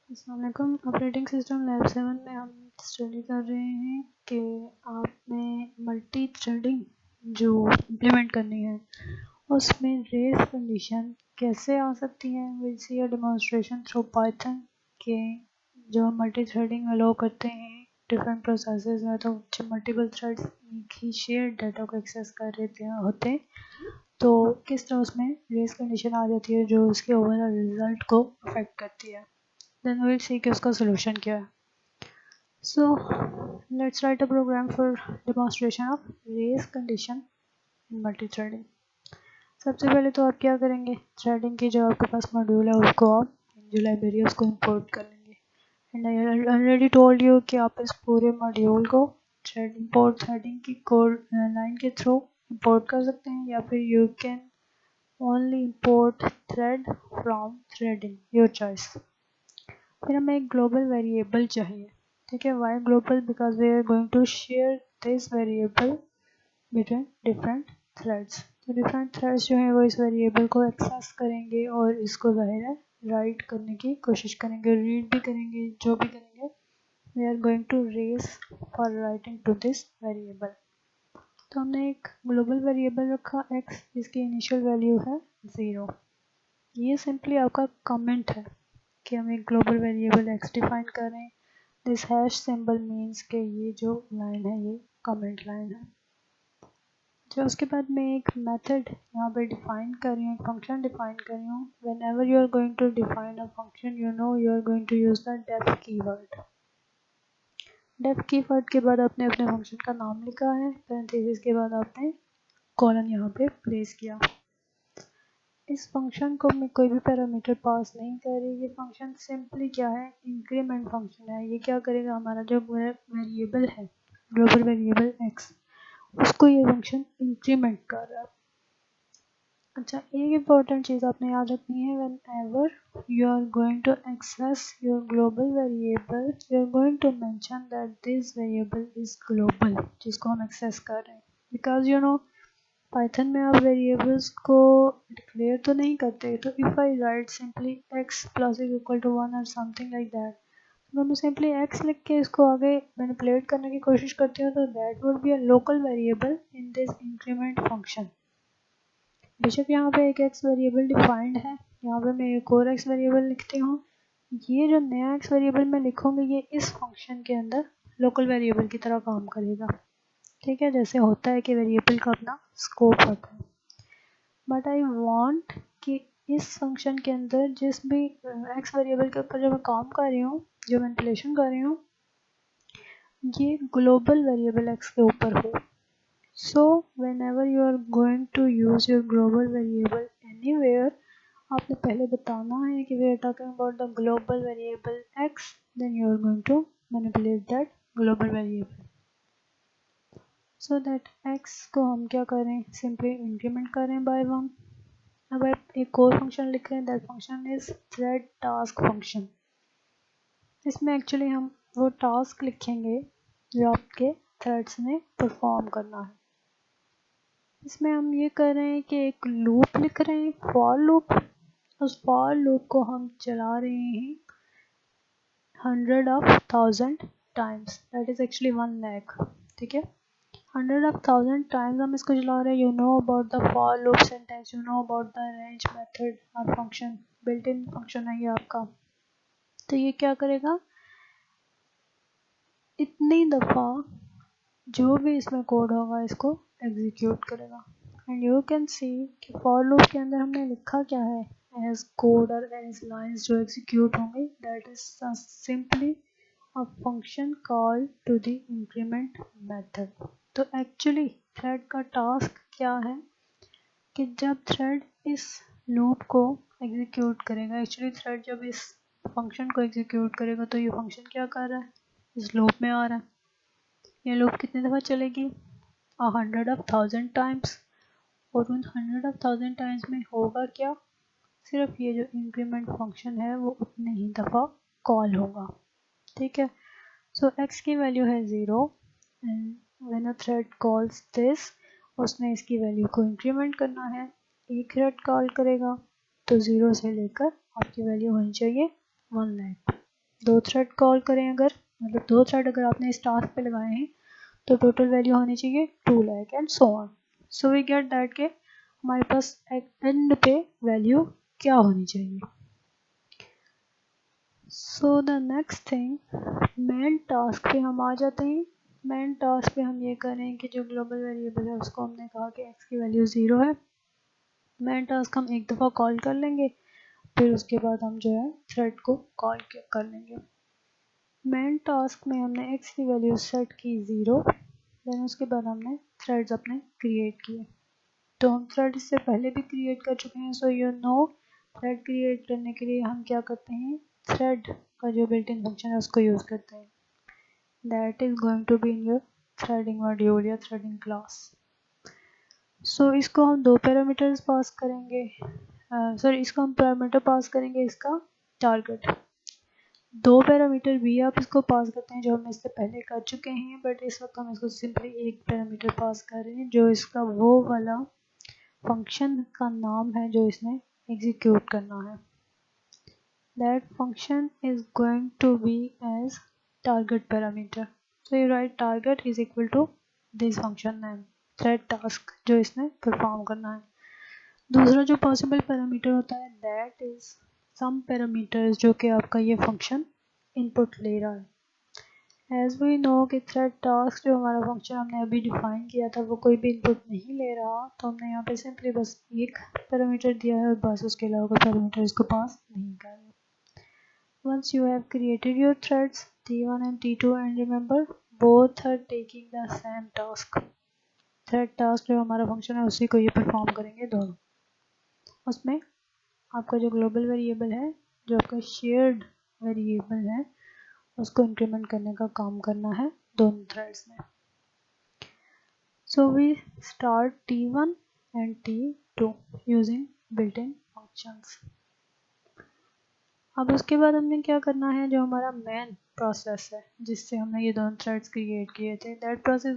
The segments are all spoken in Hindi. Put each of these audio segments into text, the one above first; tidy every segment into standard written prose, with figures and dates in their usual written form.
अस्सलामुअलैकुम। ऑपरेटिंग सिस्टम लैब 7 में हम स्टडी कर रहे हैं कि आपने मल्टी थ्रेडिंग जो इम्प्लीमेंट करनी है उसमें रेस कंडीशन कैसे आ सकती है। Will see a demonstration through Python के जो मल्टी थ्रेडिंग अलाउ करते हैं डिफरेंट प्रोसेसेस में, तो मल्टीपल थ्रेड्स एक ही शेयर डाटा को एक्सेस कर रहे होते हैं, तो किस तरह उसमें रेस कंडीशन आ जाती है जो उसके ओवरऑल रिजल्ट को अफेक्ट करती है। Then we'll see कि उसका solution क्या है. So let's write a program for demonstration of race condition in multi-threading. सबसे पहले तो आप क्या करेंगे, थ्रेडिंग की जो आपके पास मॉड्यूल है उसको आप जो लाइब्रेरी है उसको इंपोर्ट कर लेंगे। And I already told you कि आप इस पूरे मॉड्यूल को थ्रेडिंग की कोड लाइन के थ्रू इंपोर्ट कर सकते हैं, या फिर you can only import thread from threading, your choice. फिर हमें एक ग्लोबल वेरिएबल चाहिए, ठीक है। Why global? Because we are going to share this variable between different threads. तो डिफरेंट थ्रेड्स जो हैं वो इस वेरिएबल को एक्सेस करेंगे और इसको ज़ाहिर है राइट करने की कोशिश करेंगे, रीड भी करेंगे, जो भी करेंगे we are going to race for writing to this variable. तो हमने एक ग्लोबल वेरिएबल रखा x, जिसकी इनिशियल वैल्यू है 0। ये सिंपली आपका कमेंट है कि हम एक ग्लोबल वेरिएबल x डिफाइन कर रहे हैं। दिस हैश सिंबल मीन्स कि ये जो लाइन है ये कमेंट लाइन है। जो उसके बाद मैं एक मेथड यहाँ पे डिफाइन कर रही हूँ, एक फंक्शन डिफाइन कर रही हूँ। Whenever you are going to define a function, you know you are going to use the def keyword. Def keyword के बाद आपने अपने फंक्शन का नाम लिखा है, पैरेंथेसिस के बाद आपने कॉलन यहाँ पे प्लेस किया। इस फंक्शन को मैं कोई भी पैरामीटर पास नहीं कर रही। ये फंक्शन सिंपली क्या है, इंक्रीमेंट फंक्शन है। ये क्या करेगा, हमारा जो वेरिएबल है ग्लोबल वेरिएबल x, उसको ये फंक्शन इंक्रीमेंट कर रहा है। अच्छा, एक इम्पॉर्टेंट चीज़ आपने याद रखनी है, whenever you are going to access your global variable, you are going to mention that this variable is global, जिसको हम एक्सेस कर रहे हैं। बिकॉज यू नो पाइथन में आप वेरिएबल्स को डिक्लेयर तो नहीं करते। तो if I write simply x plus is equal to 1 और समथिंग लाइक दैट, तो मैं सिंपली x लिख के इसको आगे मैनिपुलेट करने की कोशिश करती हूँ, तो that would be a local variable in this increment function. बेशक यहाँ पे एक x वेरिएबल डिफाइंड है, यहाँ पे मैं एक और x वेरिएबल लिखती हूँ। ये जो नया x वेरिएबल मैं लिखूँगी ये इस फंक्शन के अंदर लोकल वेरिएबल की तरह काम करेगा, ठीक है। जैसे होता है कि वेरिएबल का अपना स्कोप होता है, बट आई वांट कि इस फंक्शन के अंदर जिस भी एक्स वेरिएबल के ऊपर जो मैं काम कर रही हूँ, जो मैनिपुलेशन कर रही हूँ, ये ग्लोबल वेरिएबल एक्स के ऊपर हो। So whenever you are going to use your global variable anywhere, आपने पहले बताना है कि we are talking about the global variable x, then you are going to manipulate that global variable. So that x को हम क्या करें, सिंपली इंक्रीमेंट करें बाय 1। अब आप एक और फंक्शन लिख रहे हैं, that function is thread task function. इसमें एक्चुअली हम वो टास्क लिखेंगे जो आपके थ्रेड्स ने परफॉर्म करना है। इसमें हम ये कर रहे हैं कि एक लूप लिख रहे हैं, फॉर लूप। उस फॉर लूप को हम चला रहे हैं 100,000 times, that is actually 1 lakh, ठीक है। 100,000 टाइम्स हम इसको चला रहे हैं। You know about the for loop syntax, you know about the range method और फंक्शन, बिल्ट इन फंक्शन है ये आपका। तो ये क्या करेगा, इतनी दफ़ा जो भी इसमें कोड होगा इसको एग्जीक्यूट करेगा। एंड यू कैन सी कि फॉर लूप के अंदर हमने लिखा क्या है, एज कोड और एज लाइंस जो एग्जीक्यूट होंगे, that is simply a function call to the increment method। तो एक्चुअली थ्रेड का टास्क क्या है कि जब थ्रेड इस लूप को एग्जीक्यूट करेगा, एक्चुअली थ्रेड जब इस फंक्शन को एग्जीक्यूट करेगा तो ये फंक्शन क्या कर रहा है, इस लूप में आ रहा है। ये लूप कितनी दफ़ा चलेगी, 100,000 टाइम्स। और उन 100,000 टाइम्स में होगा क्या, सिर्फ ये जो इंक्रीमेंट फंक्शन है वो उतने ही दफ़ा कॉल होगा, ठीक है। सो x की वैल्यू है 0 and when a thread calls this, उसने इसकी वैल्यू को इंक्रीमेंट करना है। एक थ्रेड कॉल करेगा तो 0 से लेकर आपकी वैल्यू होनी चाहिए 1 लाख। 2 थ्रेड कॉल करें अगर, मतलब 2 थ्रेड अगर आपने इस टास्क पे लगाए हैं तो टोटल वैल्यू होनी चाहिए 2 lakh and so on. So we get that के हमारे पास एंड पे वैल्यू क्या होनी चाहिए। So the next thing, main task पे हम आ जाते हैं। मेन टास्क पे हम ये करें कि जो ग्लोबल वेरिएबल है उसको हमने कहा कि x की वैल्यू 0 है। मेन टास्क हम एक दफ़ा कॉल कर लेंगे, फिर उसके बाद हम जो है थ्रेड को कॉल कर लेंगे। मेन टास्क में हमने x की वैल्यू सेट की 0, देन उसके बाद हमने थ्रेड्स अपने क्रिएट किए। तो हम थ्रेड इससे पहले भी क्रिएट कर चुके हैं। So you know thread create करने के लिए हम क्या करते हैं, थ्रेड का जो बिल्ट इन फंक्शन है उसको यूज़ करते हैं। That is going to be in your threading module या थ्रेडिंग क्लास। सो इसको हम 2 पैरामीटर्स पास करेंगे, सॉरी इसको हम पैरामीटर पास करेंगे इसका टारगेट। 2 पैरामीटर भी आप इसको पास करते हैं जो हम इससे पहले कर चुके हैं, बट इस वक्त हम इसको सिंपली एक पैरामीटर पास कर रहे हैं जो इसका वो वाला फंक्शन का नाम है जो इसने एग्जीक्यूट करना है। That function is going to be as target parameter. So you write target is equal to this function name thread task जो इसने परफॉर्म करना है। दूसरा जो पॉसिबल पैरामीटर होता है दैट इज सम पैरामीटर्स जो कि आपका ये फंक्शन इनपुट ले रहा है। एज वी नो कि थ्रेड टास्क जो हमारा फंक्शन हमने अभी डिफाइन किया था वो कोई भी इनपुट नहीं ले रहा, तो हमने यहाँ पे सिंपली बस एक पैरामीटर दिया है और बस उसके अलावा कोई पैरामीटर इसको पास नहीं कर रहे। Once you have created your threads T1 and T2 and remember both are taking the same task. Thread task जो हमारा फंक्शन है उसी को ये परफॉर्म करेंगे दोनों। उसमें आपका जो ग्लोबल वेरिएबल है, जो आपका शेयर्ड वेरिएबल है, उसको इंक्रीमेंट करने का काम करना है दोनों थ्रेड्स में। So we start T1 and T2 using built in functions. अब उसके बाद हमने क्या करना है, जो हमारा मेन प्रोसेस है जिससे हमने ये दोनों थ्रेड्स क्रिएट किए थे, that process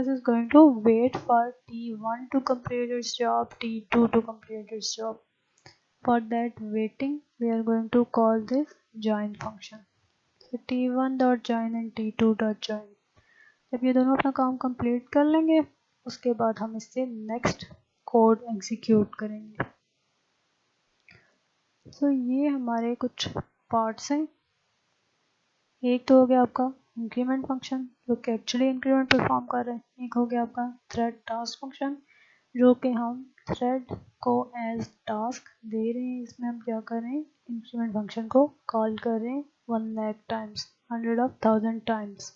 is going to wait for T1 to complete its job, T2 to complete its job. For that waiting, we are going to call this join function. So T1 dot join and T2 dot join. जब ये दोनों अपना काम कंप्लीट कर लेंगे उसके बाद हम इससे नेक्स्ट कोड एग्जीक्यूट करेंगे। So ये हमारे कुछ पार्ट्स हैं। एक तो हो गया आपका इंक्रीमेंट फंक्शन जो कि एक्चुअली इंक्रीमेंट परफॉर्म कर रहे हैं, एक हो गया आपका थ्रेड टास्क फंक्शन जो कि हम थ्रेड को एज टास्क दे रहे हैं। इसमें हम क्या कर रहे हैं, इंक्रीमेंट फंक्शन को कॉल कर रहे हैं 1 लाख टाइम्स, 100,000 टाइम्स।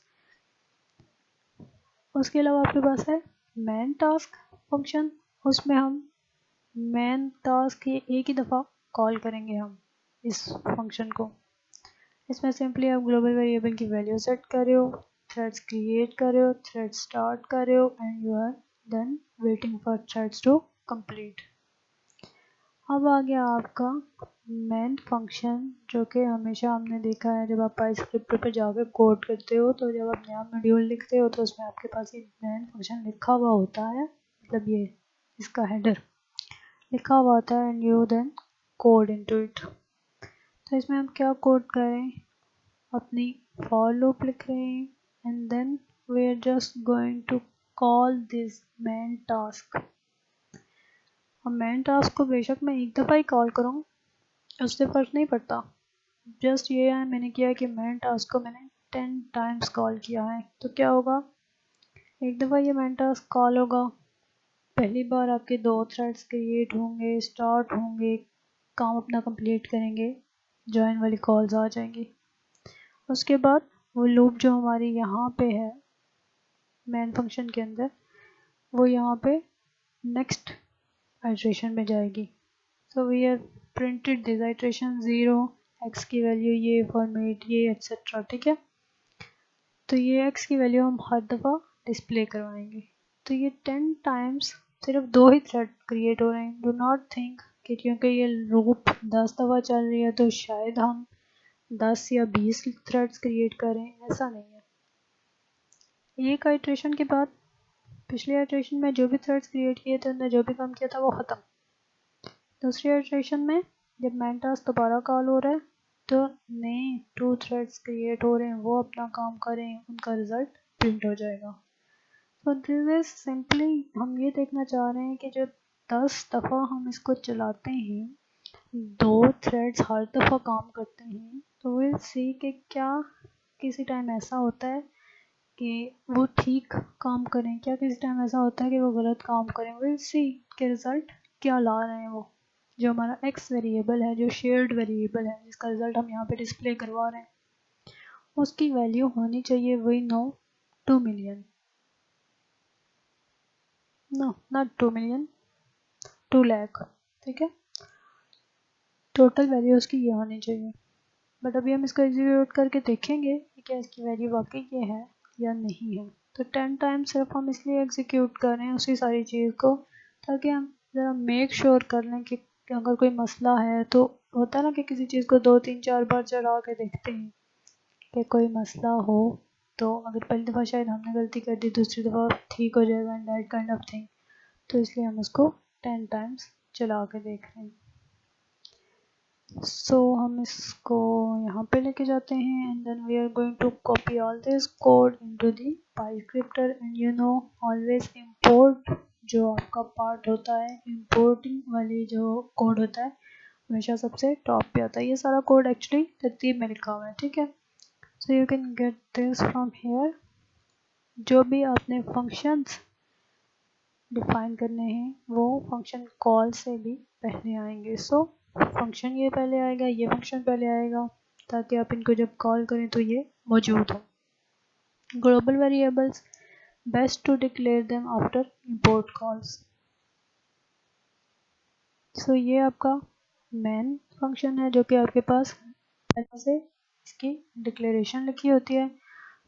उसके अलावा आपके पास है मैन टास्क फंक्शन, उसमें हम मैन टास्क ये एक ही दफ़ा कॉल करेंगे हम इस फंक्शन को। इसमें सिंपली आप ग्लोबल वेरिएबल की वैल्यू सेट कर रहे हो, थ्रेड्स क्रिएट कर रहे हो, थ्रेड स्टार्ट कर रहे हो and you are then waiting for threads to complete. अब आ गया आपका मेन फंक्शन जो कि हमेशा हमने देखा है जब आप पाइस्क्रिप्ट पे जाकर कोड करते हो तो जब आप नया मॉड्यूल लिखते हो तो उसमें आपके पास ये मेन फंक्शन लिखा हुआ होता है, मतलब ये इसका हेडर लिखा हुआ होता है and you then code into it. तो इसमें हम क्या कोड करें, अपनी फॉर लूप लिख रहे हैं and then we are just going to call this main task. अब मेन टास्क को बेशक मैं एक दफ़ा ही कॉल करूँ उससे फ़र्क नहीं पड़ता, जस्ट ये है मैंने किया कि मेन टास्क को मैंने 10 टाइम्स कॉल किया है। तो क्या होगा, एक दफ़ा ये मेन टास्क कॉल होगा, पहली बार आपके 2 थ्रेड्स क्रिएट होंगे, स्टार्ट होंगे, काम अपना कंप्लीट करेंगे, जॉइन वाली कॉल्स आ जाएंगी। उसके बाद वो लूप जो हमारी यहाँ पे है मेन फंक्शन के अंदर, वो यहाँ पे नेक्स्ट आइट्रेशन में जाएगी। So we are printed this iteration 0, x की वैल्यू ये, फॉर्मेट ये, एक्सेट्रा। ठीक है, तो ये x की वैल्यू हम हर दफ़ा डिस्प्ले करवाएंगे। तो ये 10 टाइम्स सिर्फ 2 ही थ्रेड क्रिएट हो रहे हैं। डू नॉट थिंक कि क्योंकि ये लूप 10 दफ़ा चल रही है तो शायद हम 10 या 20 थ्रेड्स क्रिएट करें, ऐसा नहीं है। एक आइट्रेशन के बाद पिछले आइट्रेशन में जो भी थ्रेड्स क्रिएट किए थे उन्होंने जो भी काम किया था वो ख़त्म। दूसरी आइट्रेशन में जब मैन टास्क दोबारा कॉल हो रहा है तो नए 2 थ्रेड्स क्रिएट हो रहे हैं, वो अपना काम करें, उनका रिजल्ट प्रिंट हो जाएगा। तो दिस इज सिंपली हम ये देखना चाह रहे हैं कि जब 10 दफ़ा हम इसको चलाते हैं, 2 थ्रेड्स हर दफ़ा काम करते हैं, तो विल सी कि क्या किसी टाइम ऐसा होता है कि वो ठीक काम करें, क्या किसी टाइम ऐसा होता है कि वो गलत काम करें। विल सी के रिज़ल्ट क्या ला रहे हैं वो, जो हमारा एक्स वेरिएबल है, जो शेयर्ड वेरिएबल है, जिसका रिज़ल्ट हम यहाँ पे डिस्प्ले करवा रहे हैं, उसकी वैल्यू होनी चाहिए we know 2 million, no not 2 million, 2 lakh, ठीक है। टोटल वैल्यू उसकी ये होनी चाहिए। बट अभी हम इसको एग्जीक्यूट करके देखेंगे कि क्या इसकी वैल्यू वाकई ये है या नहीं है। तो 10 टाइम सिर्फ हम इसलिए एग्जीक्यूट कर रहे हैं उसी सारी चीज़ को, ताकि हम ज़रा मेक श्योर कर लें कि अगर कोई मसला है, तो होता है ना कि किसी चीज़ को 2 3 4 बार चढ़ा के देखते हैं कि कोई मसला हो, तो अगर पहली दफ़ा शायद हमने गलती कर दी, दूसरी दफ़ा ठीक हो जाएगा and that kind of thing. तो इसलिए हम उसको 10 टाइम्स चला के देख रहे हैं। सो हम इसको यहाँ पे लेके जाते हैं and then we are going to copy all this code into the PyScripter and you know always import जो आपका पार्ट होता है, इंपोर्टिंग वाली जो कोड होता है हमेशा सबसे टॉप पे आता है। ये सारा कोड एक्चुअली तरतीब में लिखा हुआ है, ठीक है। So you can get this from here. जो भी आपने फंक्शंस डिफाइन करने हैं वो फंक्शन कॉल से भी पहले आएंगे। सो फंक्शन ये पहले आएगा, ये फंक्शन पहले आएगा, ताकि आप इनको जब कॉल करें तो ये मौजूद हो। Global variables best to declare them after import calls. So ये आपका मेन फंक्शन है जो कि आपके पास पहले से इसकी डिक्लेरेशन लिखी होती है।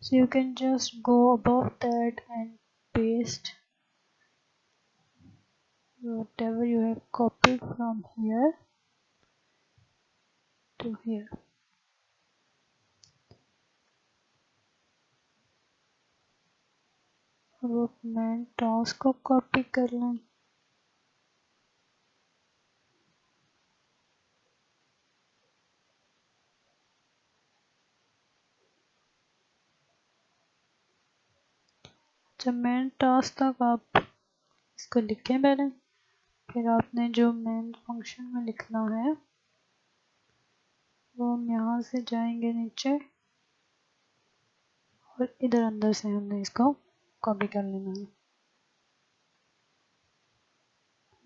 So you can just go above that and paste whatever you have copied from here to here. अब मैं टॉस को कॉपी कर लें। जब मेन टास्क तक आप इसको लिखें पहले, फिर आपने जो मेन फंक्शन में लिखना है वो हम यहाँ से जाएंगे नीचे और इधर अंदर से हमने इसको कॉपी कर लेना है,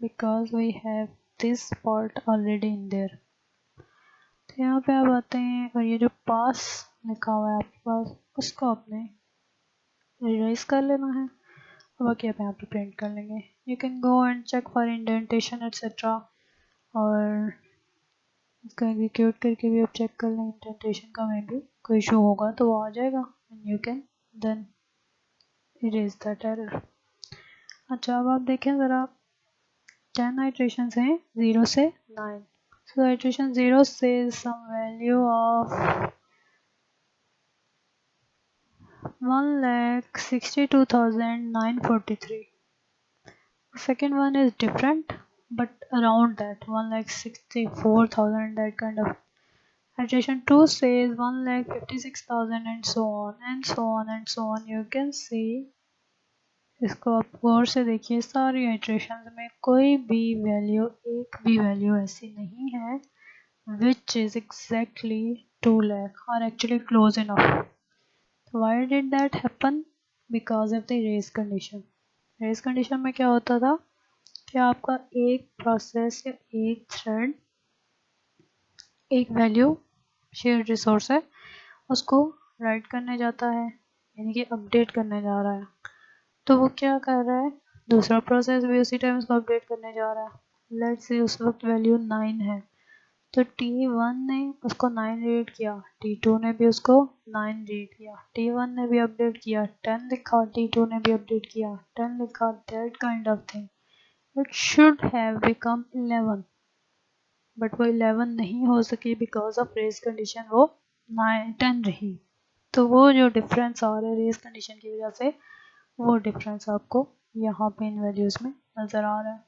because we have this part already in there. तो यहाँ पे आप आते हैं और ये जो पास लिखा हुआ है आपके पास, उसको आपने इरेज कर लेना है। बाकी आप यहाँ पे प्रिंट कर लेंगे। You can go and check for indentation etcetera, और इसको एग्जीक्यूट करके भी आप चेक कर लें इंडेंटेशन का, में भी कोई इशू होगा तो वो आ जाएगा and you can then erase that error. अच्छा, अब आप देखें ज़रा 10 आइट्रेशंस हैं 0 से 9। सो आइट्रेशन 0 से some value of 1,62,943. Second one is different, but around that 1,64,000, that kind of. Iteration 2 says 1,56,000 and so on and so on and so on. You can see, इसको आप गौर से देखिए, सारी iterations में कोई भी वैल्यू, एक भी वैल्यू ऐसी नहीं है which is exactly 2 lakh or actually close enough. Why did that happen? Because of the race condition. Race condition में क्या होता था कि आपका एक प्रोसेस या एक थ्रेड एक वैल्यू शेयर्ड रिसोर्स है उसको राइट करने जाता है, यानी कि अपडेट करने जा रहा है। तो वो क्या कर रहा है, दूसरा प्रोसेस भी उसी टाइम उसको अपडेट करने जा रहा है। लेट्स से उस वक्त वैल्यू 9 है, तो T1 ने उसको 9 रीड किया, T2 ने भी उसको 9 रीड किया, T1 ने भी अपडेट किया, 10 लिखा, T2 ने भी अपडेट किया, 10 लिखा, that kind of thing. It should have become 11, but वो 11 नहीं हो सकी बिकॉज ऑफ रेस कंडीशन, वो 10 रही। तो वो जो डिफरेंस आ रहा है रेस कंडीशन की वजह से, वो डिफरेंस आपको यहाँ पे इन वैल्यूज़ में नज़र आ रहा है।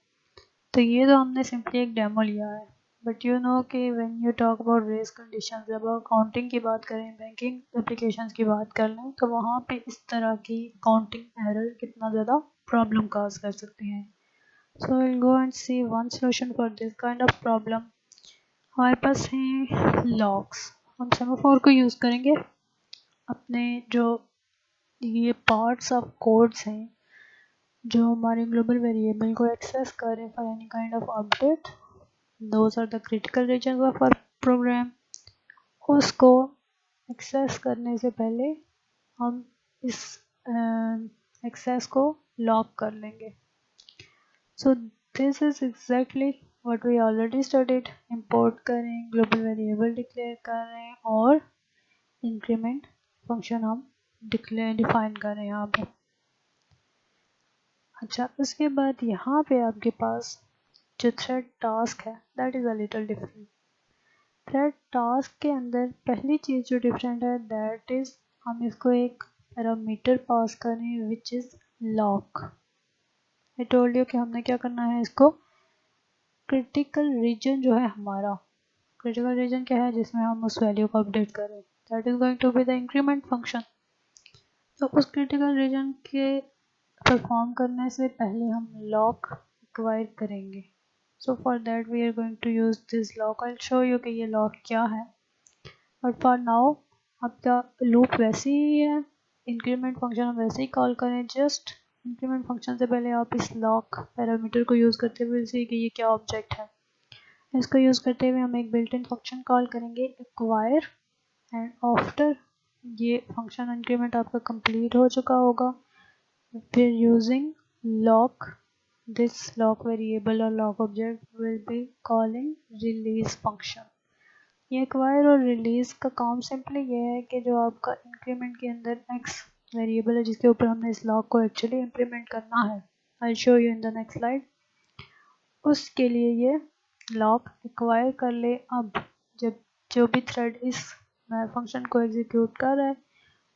तो ये तो हमने सिंपली एक डेमो लिया है। बट यू नो कि when you talk about race condition, जब अकाउंटिंग की बात करें, बैंकिंग एप्लीकेशंस की बात कर लें, तो वहाँ पे इस तरह की अकाउंटिंग एरर कितना ज़्यादा प्रॉब्लम काज कर सकती हैं. So will go and see one solution for this kind of problem. हमारे पास हैं लॉग्स. हम सेमाफोर को यूज़ करेंगे अपने जो ये पार्ट्स ऑफ कोड्स हैं जो हमारे ग्लोबल वेरिएबल को एक्सेस करें for any kind of update. Those are the critical region of our program. उसको एक्सेस करने से पहले हम इस एक्सेस को लॉक कर लेंगे. So this is exactly what we already studied. Import करें, ग्लोबल वेरिएबल डिक्लेयर करें और इंक्रीमेंट फंक्शन हम डिफाइन करें यहाँ पे. अच्छा, उसके बाद यहाँ पे आपके पास जो थ्रेड टास्क है that is a little different. Thread task के अंदर पहली चीज़ जो डिफरेंट है दैट इज़ हम इसको एक पैरामीटर पास करें which is lock. I told you कि हमने क्या करना है, इसको क्रिटिकल रीजन जो है हमारा क्रिटिकल रीजन क्या है जिसमें हम उस वैल्यू को अपडेट करें, that is going to be the increment function. तो उस क्रिटिकल रीजन के परफॉर्म करने से पहले हम लॉक एक्वायर करेंगे. So for that we are going to use this lock. I will show you कि ये लॉक क्या है. बट फॉर नाउ आपका लूप वैसे ही है, इंक्रीमेंट फंक्शन हम वैसे ही कॉल करें. जस्ट इंक्रीमेंट फंक्शन से पहले आप इस लॉक पैरामीटर को यूज़ करते हुए सी कि ये क्या ऑब्जेक्ट है. इसको यूज़ करते हुए हम एक बिल्ट इन फंक्शन कॉल करेंगे एक्वायर. एंड आफ्टर ये फंक्शन इंक्रीमेंट आपका कंप्लीट हो चुका होगा, फिर using lock this lock variable और lock object will be calling release function. ये एक्वायर और रिलीज का काम सिंपली ये है कि जो आपका इंक्रीमेंट के अंदर एक्स वेरिएबल है जिसके ऊपर हमने इस लॉक को एक्चुअली इंप्लीमेंट करना है, I show you in the next slide, उसके लिए ये लॉक एक्वायर कर ले. अब जब जो भी थ्रेड इस फंक्शन को एग्जीक्यूट कर रहा है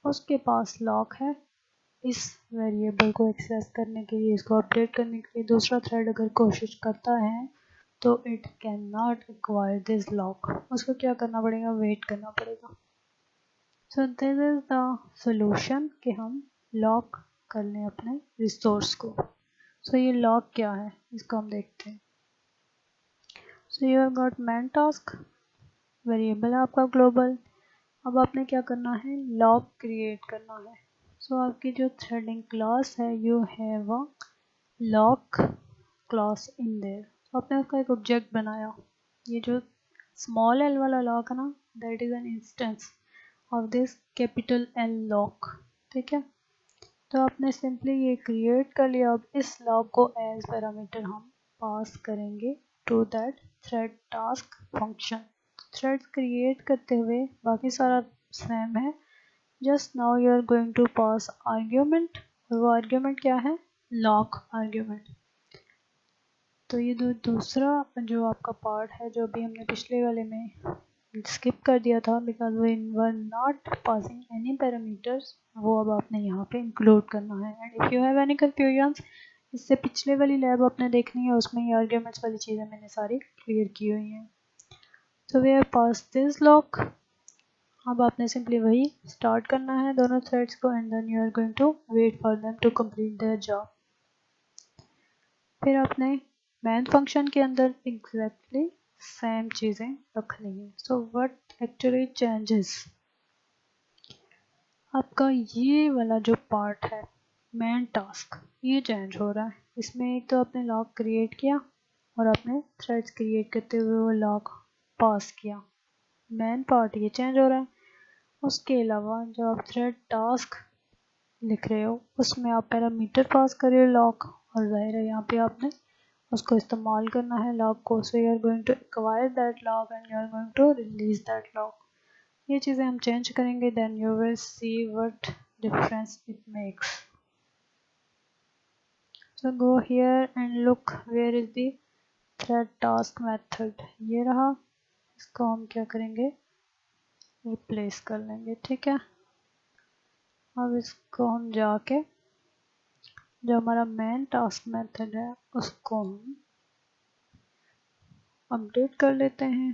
उसके पास लॉक है इस वेरिएबल को एक्सेस करने के लिए, इसको अपडेट करने के लिए. दूसरा थ्रेड अगर कोशिश करता है तो it can not acquire this lock. उसको क्या करना पड़ेगा, वेट करना पड़ेगा. सो दिस इज द सोल्यूशन कि हम लॉक कर लें अपने रिसोर्स को. सो ये लॉक क्या है इसको हम देखते हैं. So you have got man task, variable है आपका ग्लोबल. अब आपने क्या करना है, लॉक क्रिएट करना है. सो आपकी जो थ्रेडिंग क्लास है you have a lock class in their. आपने उसका एक ऑब्जेक्ट बनाया. ये जो स्मॉल एल वाला लॉक है ना that is an instance of this capital L lock. ठीक है, तो आपने सिंपली ये क्रिएट कर लिया. अब इस लॉक को एज पैरामीटर हम पास करेंगे to that thread task function. Thread create करते हुए बाकी सारा सेम है, just now you are going to pass argument. और वो आर्ग्यूमेंट क्या है, लॉक आर्ग्यूमेंट. तो ये दूसरा जो आपका पार्ट है जो अभी हमने पिछले वाले में स्किप कर दिया था because we were not passing any parameters, वो अब आपने यहाँ पे इंक्लूड करना है. And if you have any confusions, इससे पिछले वाली लैब आपने देखनी है, उसमें ये आर्ग्यूमेंट्स वाली चीज़ें मैंने सारी क्लियर की हुई हैं. So we have pass this lock. अब आपने सिंपली वही स्टार्ट करना है दोनों थ्रेड्स को and then you are going to wait for them to complete their job. फिर आपने मैन फंक्शन के अंदर एग्जैक्टली सेम चीज़ें रखनी है. सो व्हाट एक्चुअली चेंजेस, आपका ये वाला जो पार्ट है मैन टास्क ये चेंज हो रहा है. इसमें एक तो आपने लॉक क्रिएट किया और आपने थ्रेड्स क्रिएट करते हुए वो लॉक पास किया. मैन पार्ट ये चेंज हो रहा है. उसके अलावा जो आप थ्रेड टास्क लिख रहे हो उसमें आप पैरामीटर पास कर रहे हो लॉक, और जाहिर है यहाँ पे आपने उसको इस्तेमाल करना है लॉक को. So you are going to acquire that lock and you are going to release that lock. ये चीज़ें हम चेंज करेंगे, then you will see what difference it makes. So go here and look where is the thread task method. ये रहा, इसको हम क्या करेंगे, रिप्लेस कर लेंगे. ठीक है, अब इसको हम जाके जो हमारा मेन टास्क मेथड है उसको हम अपडेट कर लेते हैं।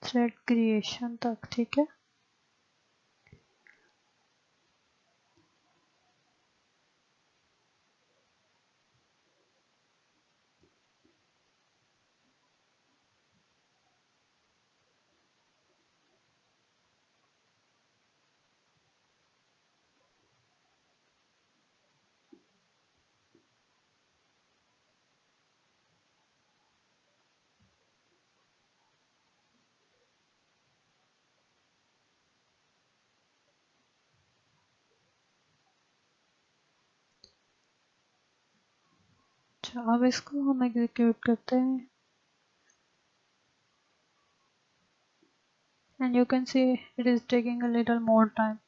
थ्रेड क्रिएशन तक, ठीक है। अच्छा, अब इसको हम एग्जीक्यूट करते हैं and you can see it is taking a little more time.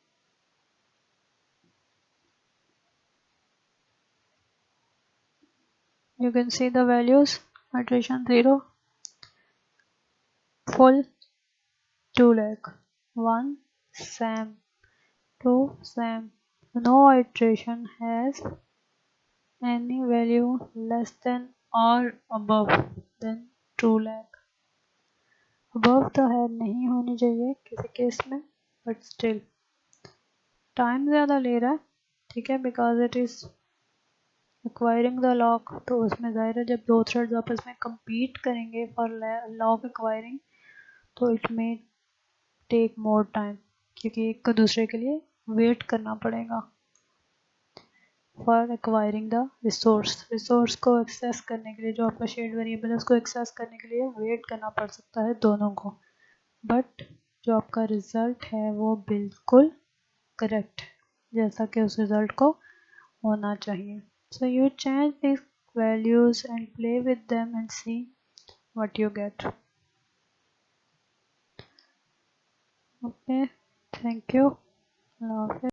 You can see the values: iteration 0, full 2 lakh, 1 SAM, 2 SAM. No iteration has any value less than or above than 2 lakh. above तो है नहीं होनी चाहिए किसी केस में, बट स्टिल टाइम ज़्यादा ले रहा है, ठीक है, because it is acquiring the lock. तो उसमें ज़ाहिर है जब दो थ्रेड्स आपस में compete करेंगे फॉर लॉक एक्वायरिंग, तो it may take more time, क्योंकि एक को दूसरे के लिए वेट करना पड़ेगा फॉर एक्वायरिंग द रिसोर्स को एक्सेस करने के लिए, जो आपका शेड वेरिएबल है उसको एक्सेस करने के लिए वेट करना पड़ सकता है दोनों को, बट जो आपका रिजल्ट है वो बिल्कुल करेक्ट जैसा कि उस रिजल्ट को होना चाहिए। So you change these values and play with them and see what you get. Okay, thank you. Allah Hafiz.